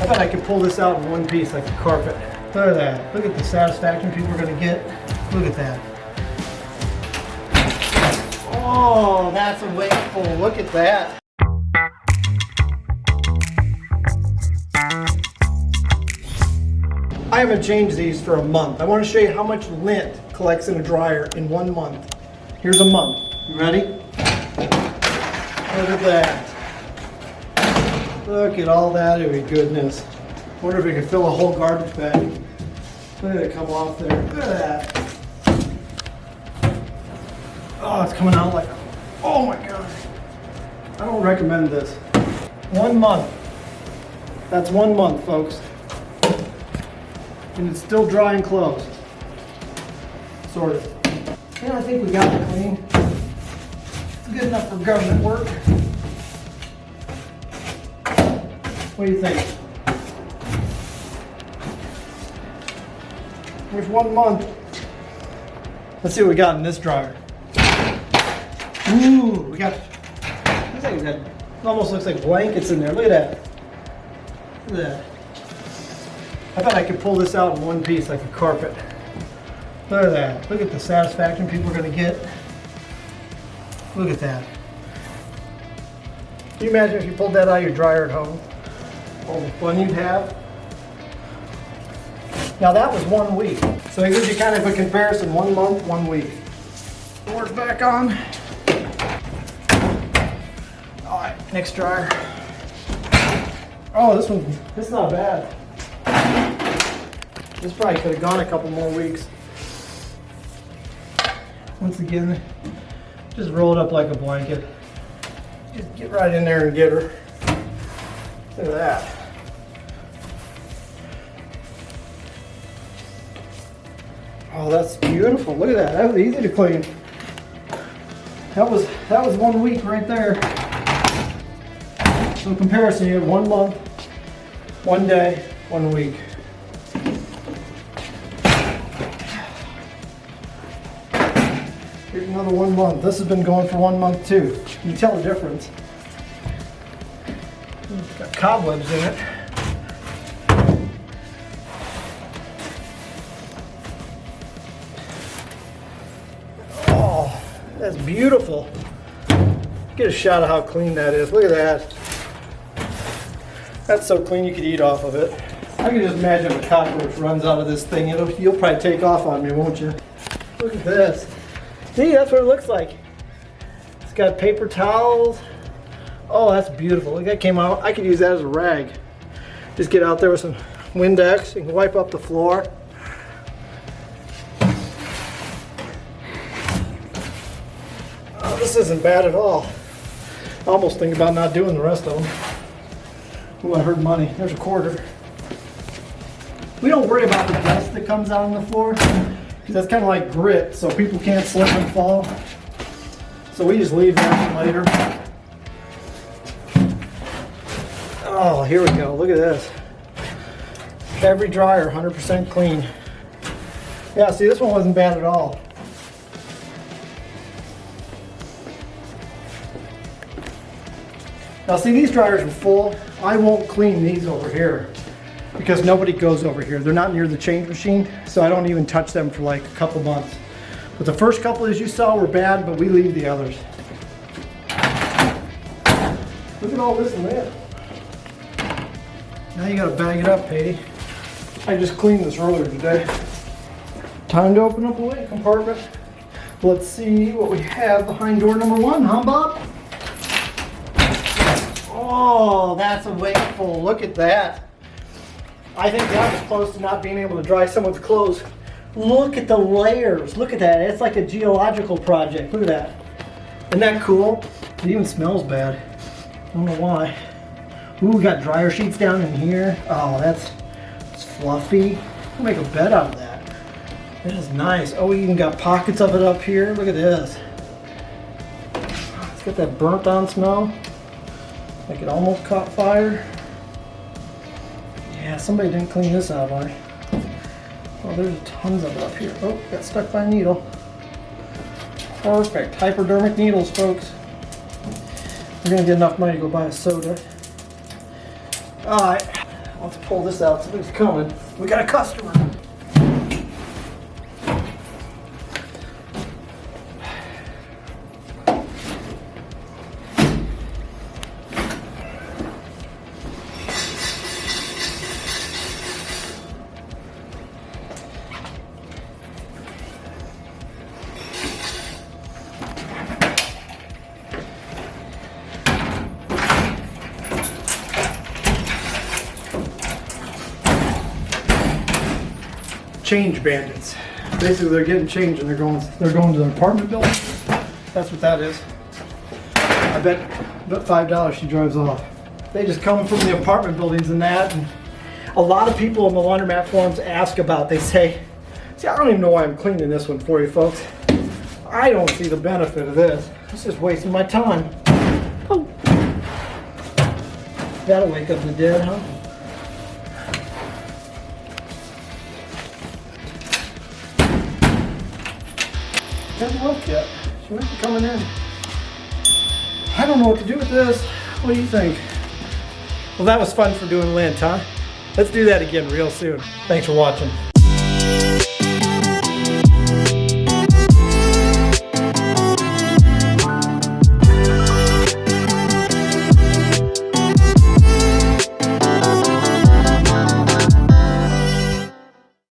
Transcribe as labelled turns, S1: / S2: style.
S1: I bet I could pull this out in one piece like a carpet. Look at that. Look at the satisfaction people are going to get. Look at that. Oh, that's a wakeful. Look at that. I haven't changed these for a month. I want to show you how much lint collects in a dryer in 1 month. Here's a month. You ready? Look at that. Look at all that. Oh, goodness. Wonder if we could fill a whole garbage bag. Look at it come off there. Look at that. Oh, it's coming out like, oh my God. I don't recommend this. 1 month. That's 1 month, folks. And it's still dry and closed. Sort of. And I think we got it clean. It's good enough for government work. What do you think? There's 1 month. Let's see what we got in this dryer. Ooh, we got, looks like we got, it almost looks like blankets in there. Look at that. Look at that. I bet I could pull this out in one piece like a carpet. Look at that. Look at the satisfaction people are going to get. Look at that. Can you imagine if you pulled that out of your dryer at home? All the fun you'd have. Now that was 1 week. So it gives you kind of a comparison, 1 month, 1 week. Doors back on. All right, next dryer. Oh, this is not bad. This probably could have gone a couple more weeks. Once again, just roll it up like a blanket. Just get right in there and get her. Look at that. Oh, that's beautiful. Look at that. That was easy to clean. That was 1 week right there. So in comparison, you have 1 month, 1 day, 1 week. Here's another 1 month. This has been going for 1 month too. You can tell the difference. It's got cobwebs in it. Oh, that's beautiful. Get a shot of how clean that is. Look at that. That's so clean you could eat off of it. I can just imagine if a cockroach runs out of this thing, you'll probably take off on me, won't you? Look at this. See, that's what it looks like. It's got paper towels. Oh, that's beautiful. Look, that came out. I could use that as a rag. Just get out there with some Windex. You can wipe up the floor. Oh, this isn't bad at all. I almost think about not doing the rest of them. Ooh, I heard money. There's a quarter. We don't worry about the dust that comes out on the floor, because that's kind of like grit, so people can't slip and fall. So we just leave that for later. Oh, here we go. Look at this. Every dryer, 100% clean. Yeah, see, this one wasn't bad at all. Now see, these dryers are full. I won't clean these over here because nobody goes over here. They're not near the change machine, so I don't even touch them for like a couple months. But the first couple, as you saw, were bad, but we leave the others. Look at all this in there. Now you gotta bag it up, Patty. I just cleaned this earlier today. Time to open up the lint compartment. Let's see what we have behind door number 1, huh, Bob? Oh, that's a wakeful. Look at that. I think that was close to not being able to dry someone's clothes. Look at the layers. Look at that. It's like a geological project. Look at that. Isn't that cool? It even smells bad. I don't know why. Ooh, we got dryer sheets down in here. Oh, it's fluffy. We'll make a bed out of that. That is nice. Oh, we even got pockets of it up here. Look at this. It's got that burnt on smell. Like it almost caught fire. Yeah, somebody didn't clean this out, right? Oh, there's tons of it up here. Oh, got stuck by a needle. Perfect. Hypodermic needles, folks. We're gonna get enough money to go buy a soda. Alright, Let's pull this out. Somebody's coming. We got a customer. Change bandits. Basically, they're getting change and they're going to their apartment building. That's what that is. I bet $5 she drives off. They just come from the apartment buildings and that. And a lot of people in the laundromat forums ask about. They say, "See, I don't even know why I'm cleaning this one for you, folks. I don't see the benefit of this. It's just wasting my time." Oh, that'll wake up the dead, huh? Hasn't woke yet. She might be coming in. I don't know what to do with this. What do you think? Well, that was fun for doing lint, huh? Let's do that again real soon. Thanks for watching.